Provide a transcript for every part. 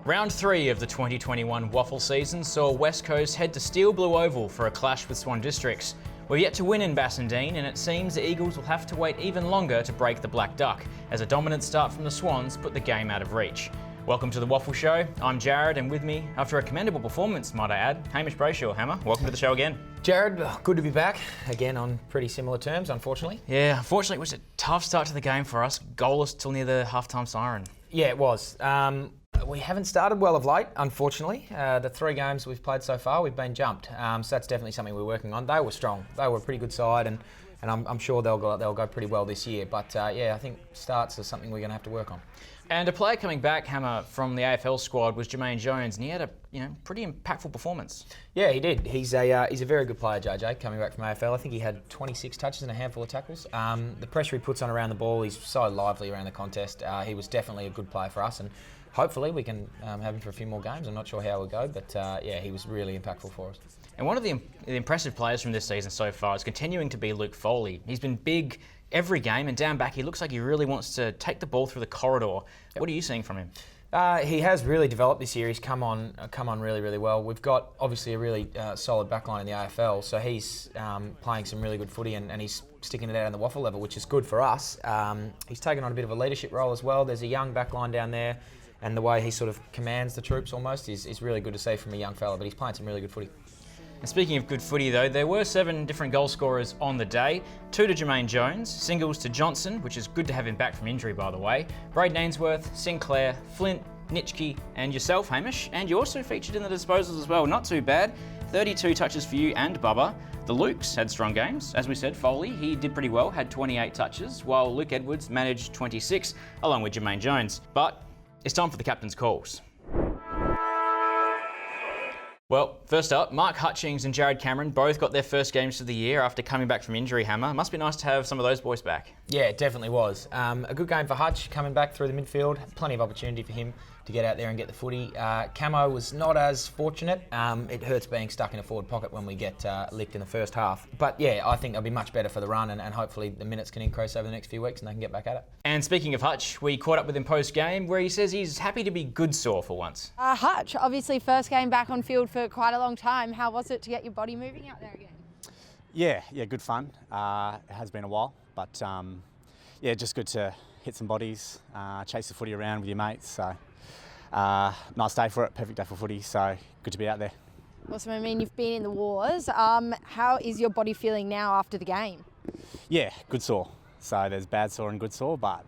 Round 3 of the 2021 WAFL season saw West Coast head to Steel Blue Oval for a clash with Swan Districts. We're yet to win in Bassendean, and it seems the Eagles will have to wait even longer to break the Black Duck, as a dominant start from the Swans put the game out of reach. Welcome to the WAFL Show. I'm Jared, and with me, after a commendable performance, might I add, Hamish Brayshaw. Hammer, welcome to the show again. Jared, good to be back, again on pretty similar terms, unfortunately. Yeah, unfortunately it was a tough start to the game for us, goalless till near the half-time siren. Yeah, it was. We haven't started well of late, unfortunately. The 3 games we've played so far, we've been jumped. So that's definitely something we're working on. They were strong. They were a pretty good side, and I'm sure they'll go pretty well this year. But yeah, I think starts are something we're going to have to work on. And a player coming back, Hammer, from the AFL squad was Jermaine Jones, and he had a pretty impactful performance. Yeah, he did. He's a very good player, JJ, coming back from AFL. I think he had 26 touches and a handful of tackles. The pressure he puts on around the ball, he's so lively around the contest. He was definitely a good player for us, and hopefully we can have him for a few more games. I'm not sure how it will go, but yeah, he was really impactful for us. And one of the impressive players from this season so far is continuing to be Luke Foley. He's been big every game, and down back he looks like he really wants to take the ball through the corridor. Yep. What are you seeing from him? He has really developed this year. He's come on really, really well. We've got obviously a really solid backline in the AFL, so he's playing some really good footy, and he's sticking it out on the WAFL level, which is good for us. He's taken on a bit of a leadership role as well. There's a young backline down there, and the way he sort of commands the troops almost is really good to see from a young fella, but he's playing some really good footy. And speaking of good footy though, there were 7 different goal scorers on the day. 2 to Jermaine Jones, singles to Johnson, which is good to have him back from injury by the way, Braden Ainsworth, Sinclair, Flint, Nitschke and yourself, Hamish. And you also featured in the disposals as well, not too bad. 32 touches for you and Bubba. The Lukes had strong games. As we said, Foley, he did pretty well, had 28 touches, while Luke Edwards managed 26, along with Jermaine Jones. But it's time for the captain's calls. Well, first up, Mark Hutchings and Jared Cameron both got their first games of the year after coming back from injury, Hammer. Must be nice to have some of those boys back. Yeah, it definitely was. A good game for Hutch, coming back through the midfield. Plenty of opportunity for him to get out there and get the footy. Camo was not as fortunate. It hurts being stuck in a forward pocket when we get licked in the first half. But yeah, I think they'll be much better for the run, and hopefully the minutes can increase over the next few weeks and they can get back at it. And speaking of Hutch, we caught up with him post-game where he says he's happy to be good sore for once. Hutch, obviously first game back on field for quite a long time. How was it to get your body moving out there again? Yeah, good fun. It has been a while, but yeah, just good to hit some bodies, chase the footy around with your mates. So nice day for it, perfect day for footy. So good to be out there. Awesome. I mean, you've been in the wars. How is your body feeling now after the game? Yeah, good sore. So there's bad sore and good sore, but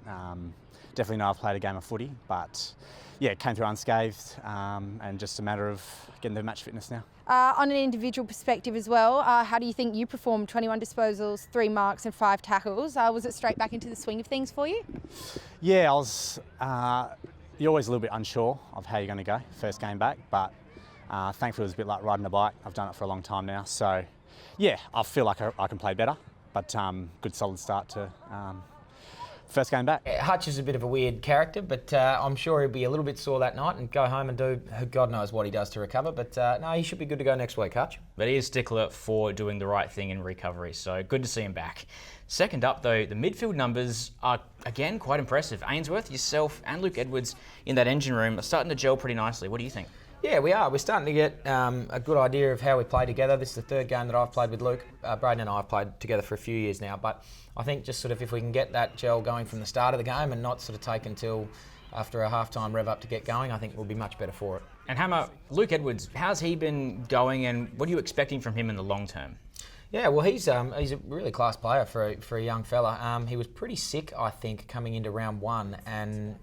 definitely know I've played a game of footy. But yeah, came through unscathed, and just a matter of getting the match fitness now. On an individual perspective as well, how do you think you performed? 21 disposals, 3 marks and 5 tackles. Was it straight back into the swing of things for you? Yeah, I was. You're always a little bit unsure of how you're going to go first game back, but thankfully it was a bit like riding a bike. I've done it for a long time now, so yeah, I feel like I can play better, but good solid start to first game back. Hutch is a bit of a weird character, but I'm sure he'll be a little bit sore that night and go home and do God knows what he does to recover. But no, he should be good to go next week, Hutch. But he is a stickler for doing the right thing in recovery, so good to see him back. Second up though, the midfield numbers are again quite impressive. Ainsworth, yourself and Luke Edwards in that engine room are starting to gel pretty nicely. What do you think? Yeah, we are. We're starting to get a good idea of how we play together. This is the 3rd game that I've played with Luke. Braden and I have played together for a few years now, but I think just sort of if we can get that gel going from the start of the game and not sort of take until after a half-time rev up to get going, I think we'll be much better for it. And Hammer, Luke Edwards, how's he been going and what are you expecting from him in the long term? Yeah, well, he's a really class player for a young fella. He was pretty sick, I think, coming into round 1 and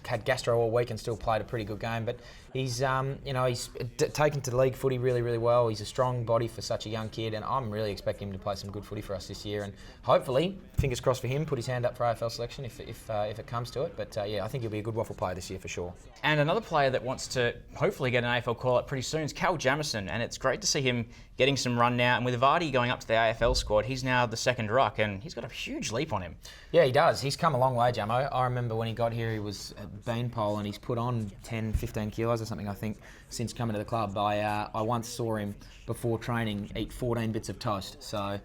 had gastro all week and still played a pretty good game. But he's, he's taken to league footy really, really well. He's a strong body for such a young kid, and I'm really expecting him to play some good footy for us this year. And hopefully, fingers crossed for him, put his hand up for AFL selection if it comes to it. But yeah, I think he'll be a good WAFL player this year for sure. And another player that wants to hopefully get an AFL call-up pretty soon is Cal Jamison, and it's great to see him getting some run now. And with Vardy going up to the AFL squad, he's now the 2nd ruck, and he's got a huge leap on him. Yeah, he does. He's come a long way, Jamo. I remember when he got here, he was a beanpole, and he's put on 10, 15 kilos or something, I think, since coming to the club. I once saw him before training eat 14 bits of toast. So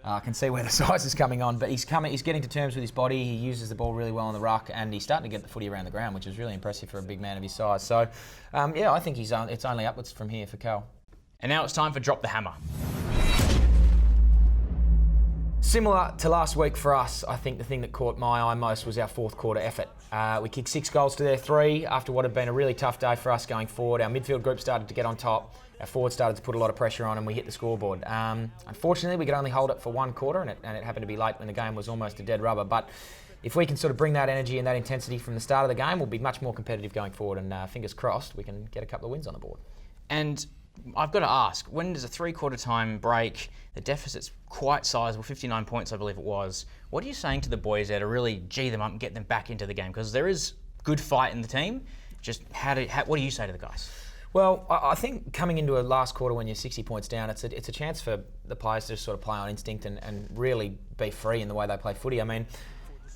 I can see where the size is coming on, but he's getting to terms with his body. He uses the ball really well on the ruck, and he's starting to get the footy around the ground, which is really impressive for a big man of his size. So, I think it's only upwards from here for Cal. And now it's time for Drop the Hammer. Similar to last week for us, I think the thing that caught my eye most was our fourth quarter effort. We kicked 6 goals to their 3 after what had been a really tough day for us going forward. Our midfield group started to get on top. Our forwards started to put a lot of pressure on, and we hit the scoreboard. Unfortunately, we could only hold it for 1 quarter, and it happened to be late when the game was almost a dead rubber. But if we can sort of bring that energy and that intensity from the start of the game, we'll be much more competitive going forward. And fingers crossed, we can get a couple of wins on the board. And I've got to ask, when there's a 3-quarter time break, the deficit's quite sizable, 59 points I believe it was. What are you saying to the boys there to really G them up and get them back into the game? Because there is good fight in the team. Just what do you say to the guys? Well, I think coming into a last quarter when you're 60 points down, it's a chance for the players to sort of play on instinct and really be free in the way they play footy. I mean,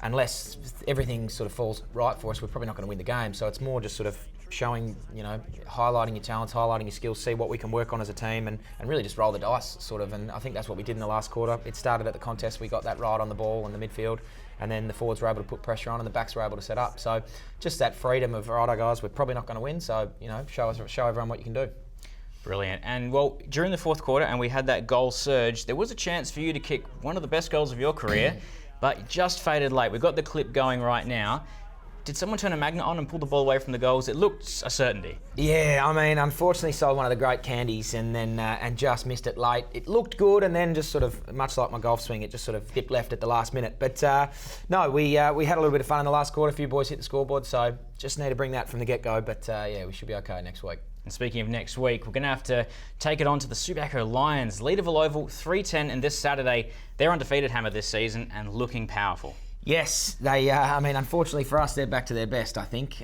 unless everything sort of falls right for us, we're probably not going to win the game. So it's more just sort of showing, highlighting your talents, highlighting your skills, see what we can work on as a team, and really just roll the dice, sort of. And I think that's what we did in the last quarter. It started at the contest. We got that right on the ball in the midfield, and then the forwards were able to put pressure on and the backs were able to set up. So just that freedom of, righto guys, we're probably not going to win, so, show everyone what you can do. Brilliant. And well, during the fourth quarter, and we had that goal surge, there was a chance for you to kick one of the best goals of your career, but it just faded late. We've got the clip going right now. Did someone turn a magnet on and pull the ball away from the goals? It looked a certainty. Yeah, I mean, unfortunately sold one of the great candies and then and just missed it late. It looked good, and then just sort of, much like my golf swing, it just sort of dipped left at the last minute. But no, we had a little bit of fun in the last quarter. A few boys hit the scoreboard, so just need to bring that from the get-go. But we should be okay next week. And speaking of next week, we're going to have to take it on to the Subiaco Lions. Leaderville Oval, 3:10, and this Saturday, they're undefeated Hammer this season and looking powerful. Yes, they. Unfortunately for us, they're back to their best. I think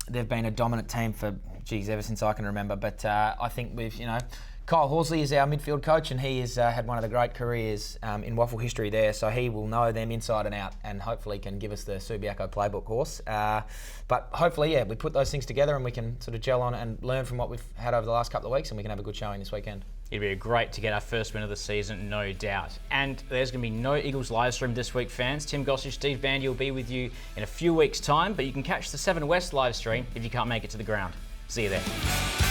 they've been a dominant team for ever since I can remember. But I think we've, Kyle Horsley is our midfield coach, and he has had one of the great careers in WAFL history there. So he will know them inside and out, and hopefully can give us the Subiaco playbook course. But hopefully, we put those things together, and we can sort of gel on it and learn from what we've had over the last couple of weeks, and we can have a good showing this weekend. It'd be great to get our first win of the season, no doubt. And there's going to be no Eagles live stream this week, fans. Tim Gossage, Steve Bandy will be with you in a few weeks' time, but you can catch the 7 West live stream if you can't make it to the ground. See you there.